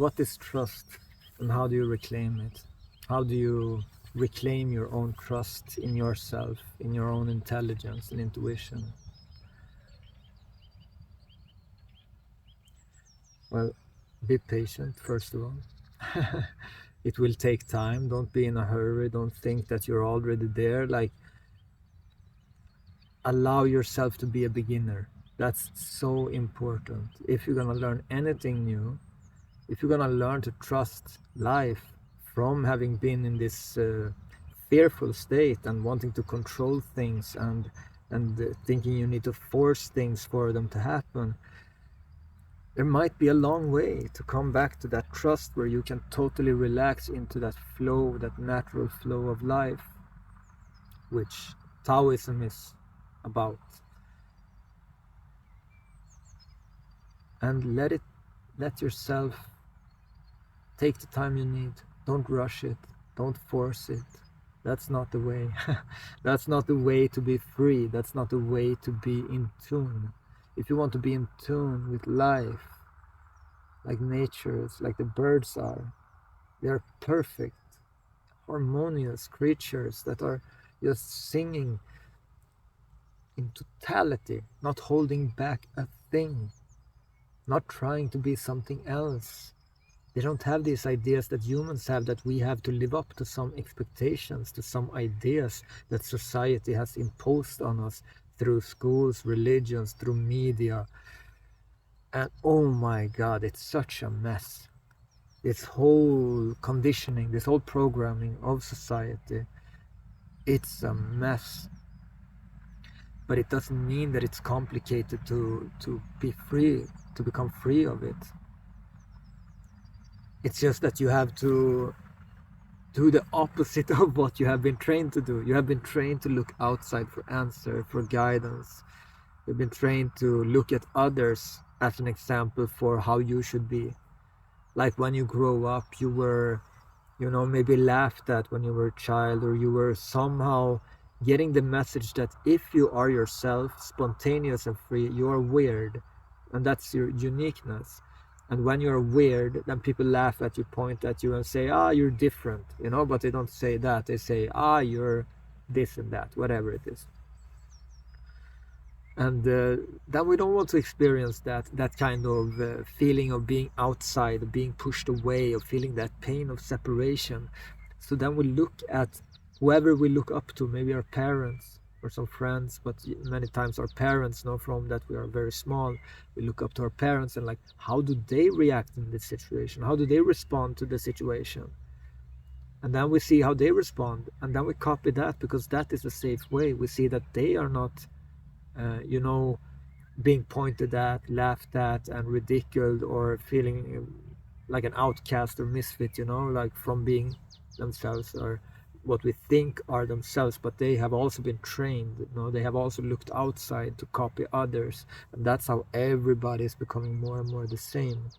What is trust, and how do you reclaim it? How do you reclaim your own trust in yourself, in your own intelligence and intuition? Well, be patient, first of all. It will take time. Don't be in a hurry. Don't think that you're already there. Like, allow yourself to be a beginner. That's so important. If you're gonna learn anything new, if you're gonna learn to trust life from having been in this fearful state and wanting to control things and thinking you need to force things for them to happen, there might be a long way to come back to that trust where you can totally relax into that flow, that natural flow of life, which Taoism is about. And let yourself take the time you need. Don't rush it. Don't force it. That's not the way. That's not the way to be free. That's not the way to be in tune. If you want to be in tune with life, like nature is, like the birds are, they are perfect, harmonious creatures that are just singing in totality, not holding back a thing, not trying to be something else. They don't have these ideas that humans have, that we have to live up to some expectations, to some ideas that society has imposed on us through schools, religions, through media. And oh my God, it's such a mess. This whole conditioning, this whole programming of society, it's a mess. But it doesn't mean that it's complicated to be free, to become free of it. It's just that you have to do the opposite of what you have been trained to do. You have been trained to look outside for answer, for guidance. You've been trained to look at others as an example for how you should be. Like when you grow up, you were, maybe laughed at when you were a child, or you were somehow getting the message that if you are yourself, spontaneous and free, you are weird. And that's your uniqueness. And when you're weird, then people laugh at you, point at you and say, you're different, but they don't say that. They say, you're this and that, whatever it is. And then we don't want to experience that kind of feeling of being outside, of being pushed away, of feeling that pain of separation. So then we look at whoever we look up to, maybe our parents or some friends, but many times our parents know from that we are very small. We look up to our parents and like, how do they react in this situation? How do they respond to the situation? And then we see how they respond, and then we copy that, because that is a safe way. We see that they are not being pointed at, laughed at, and ridiculed, or feeling like an outcast or misfit, like from being themselves, or what we think are themselves. But they have also been trained, they have also looked outside to copy others, and that's how everybody is becoming more and more the same,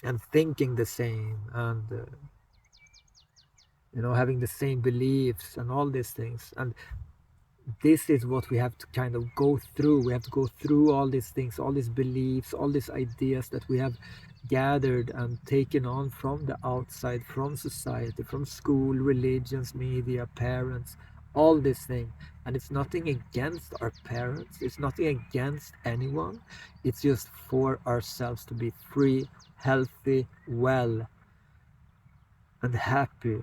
and thinking the same, and having the same beliefs and all these things. And this is what we have to kind of go through. We have to go through all these things, all these beliefs, all these ideas that we have gathered and taken on from the outside, from society, from school, religions, media, parents, all these things. And it's nothing against our parents, it's nothing against anyone. It's just for ourselves to be free, healthy, well, and happy.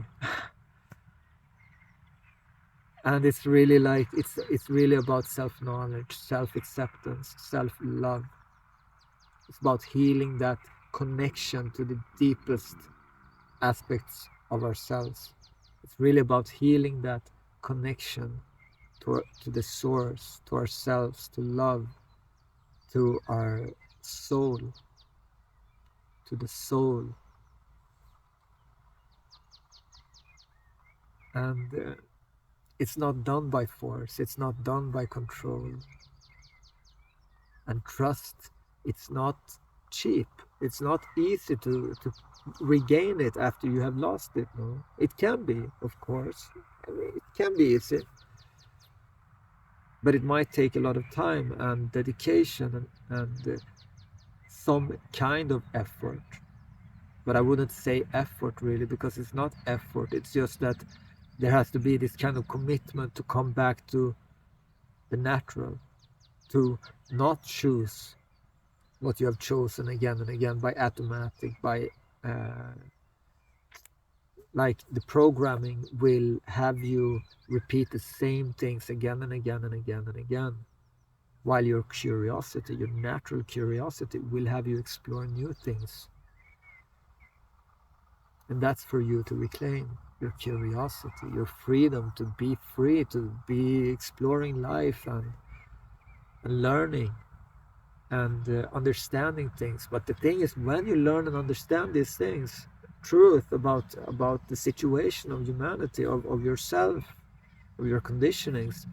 And it's really like, it's really about self-knowledge, self-acceptance, self-love. It's about healing that connection to the deepest aspects of ourselves. It's really about healing that connection to the source, to ourselves, to love, to our soul, to the soul. And it's not done by force, it's not done by control. And trust, it's not cheap. It's not easy to regain it after you have lost it. No, it can be, of course. I mean, it can be easy, but it might take a lot of time and dedication and some kind of effort. But I wouldn't say effort really, because it's not effort. It's just that there has to be this kind of commitment to come back to the natural, to not choose what you have chosen again and again by automatic, by like the programming will have you repeat the same things again and again and again and again, while your curiosity, your natural curiosity, will have you explore new things. And that's for you to reclaim your curiosity, your freedom to be free, to be exploring life and learning and understanding things. But the thing is, when you learn and understand these things, truth about the situation of humanity, of yourself, of your conditionings,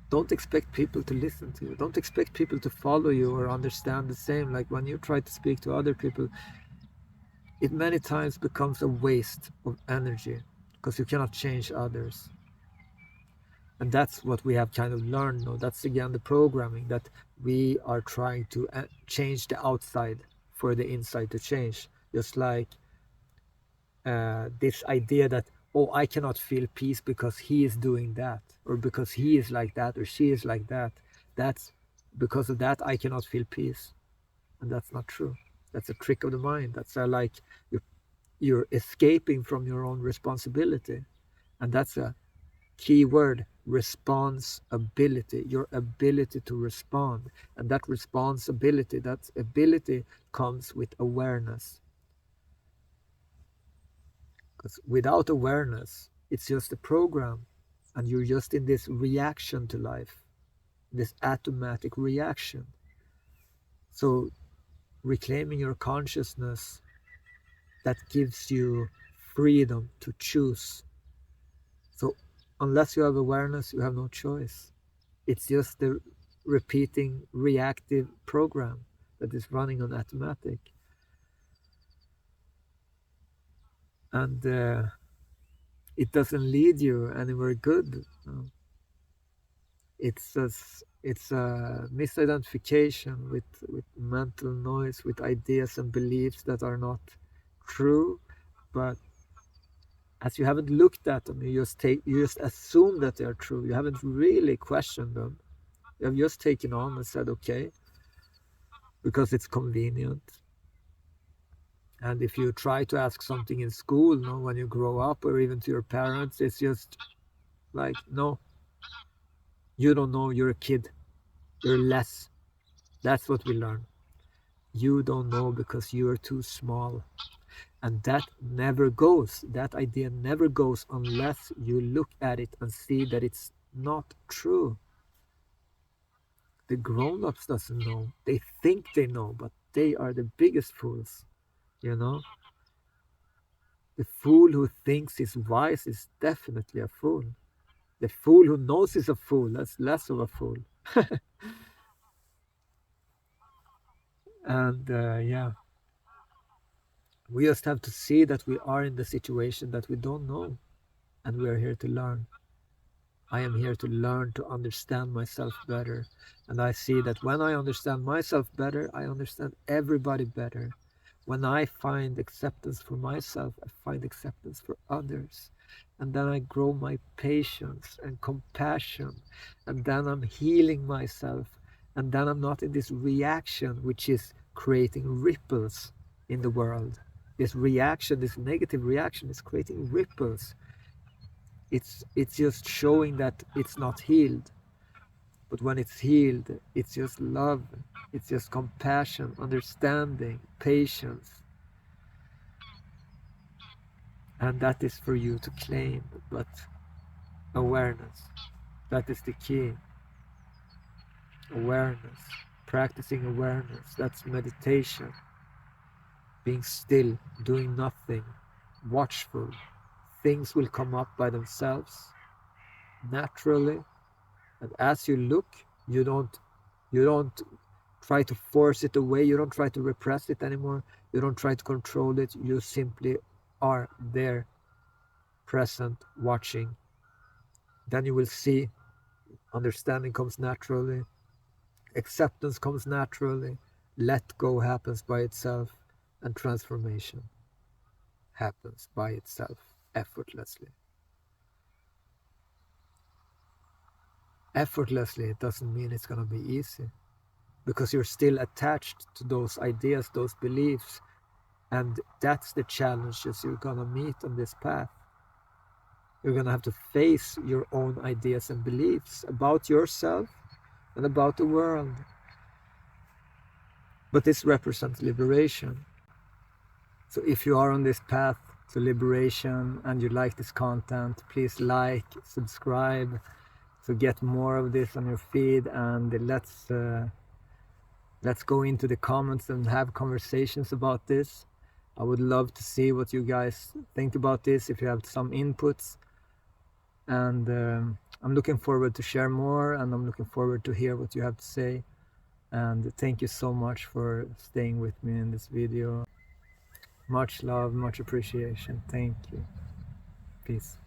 don't expect people to listen to you. Don't expect people to follow you or understand the same. Like when you try to speak to other people, it many times becomes a waste of energy because you cannot change others. And that's what we have kind of learned now. That's again the programming, that we are trying to change the outside for the inside to change. Just like this idea that, oh, I cannot feel peace because he is doing that, or because he is like that, or she is like that. That's because of that I cannot feel peace. And that's not true. That's a trick of the mind. That's like you're escaping from your own responsibility. And that's a key word: responsibility, your ability to respond. And that responsibility, that ability comes with awareness. Because without awareness, it's just a program, and you're just in this reaction to life, this automatic reaction. So reclaiming your consciousness, that gives you freedom to choose. So unless you have awareness, you have no choice. It's just the repeating reactive program that is running on automatic. And it doesn't lead you anywhere good. It's a misidentification with mental noise, with ideas and beliefs that are not true. But as you haven't looked at them, you just assume that they are true. You haven't really questioned them. You have just taken on and said, okay, because it's convenient. And if you try to ask something in school, no, when you grow up, or even to your parents, it's just like, no, you don't know, you're a kid, you're less. That's what we learn. You don't know because you are too small. And that never goes. That idea never goes unless you look at it and see that it's not true. The grown-ups doesn't know. They think they know, but they are the biggest fools, you know? The fool who thinks he's wise is definitely a fool. The fool who knows he's a fool, that's less of a fool. And yeah, we just have to see that we are in the situation that we don't know, and we are here to learn. I am here to learn to understand myself better. And I see that when I understand myself better, I understand everybody better. When I find acceptance for myself, I find acceptance for others. And then I grow my patience and compassion. And then I'm healing myself. And then I'm not in this reaction, which is creating ripples in the world. This reaction, this negative reaction, is creating ripples. It's just showing that it's not healed. But when it's healed, it's just love, it's just compassion, understanding, patience. And that is for you to claim. But awareness, that is the key. Awareness, practicing awareness, that's meditation. Being still, doing nothing, watchful. Things will come up by themselves, naturally. And as you look, you don't try to force it away. You don't try to repress it anymore. You don't try to control it. You simply are there, present, watching. Then you will see understanding comes naturally, acceptance comes naturally, let go happens by itself, and transformation happens by itself effortlessly. Effortlessly, it doesn't mean it's going to be easy, because you're still attached to those ideas, those beliefs, and that's the challenges you're going to meet on this path. You're going to have to face your own ideas and beliefs about yourself and about the world. But this represents liberation. So if you are on this path to liberation and you like this content, please like, subscribe to get more of this on your feed, and let's go into the comments and have conversations about this. I would love to see what you guys think about this, if you have some inputs. And I'm looking forward to share more, and I'm looking forward to hear what you have to say. And thank you so much for staying with me in this video. Much love, much appreciation. Thank you. Peace.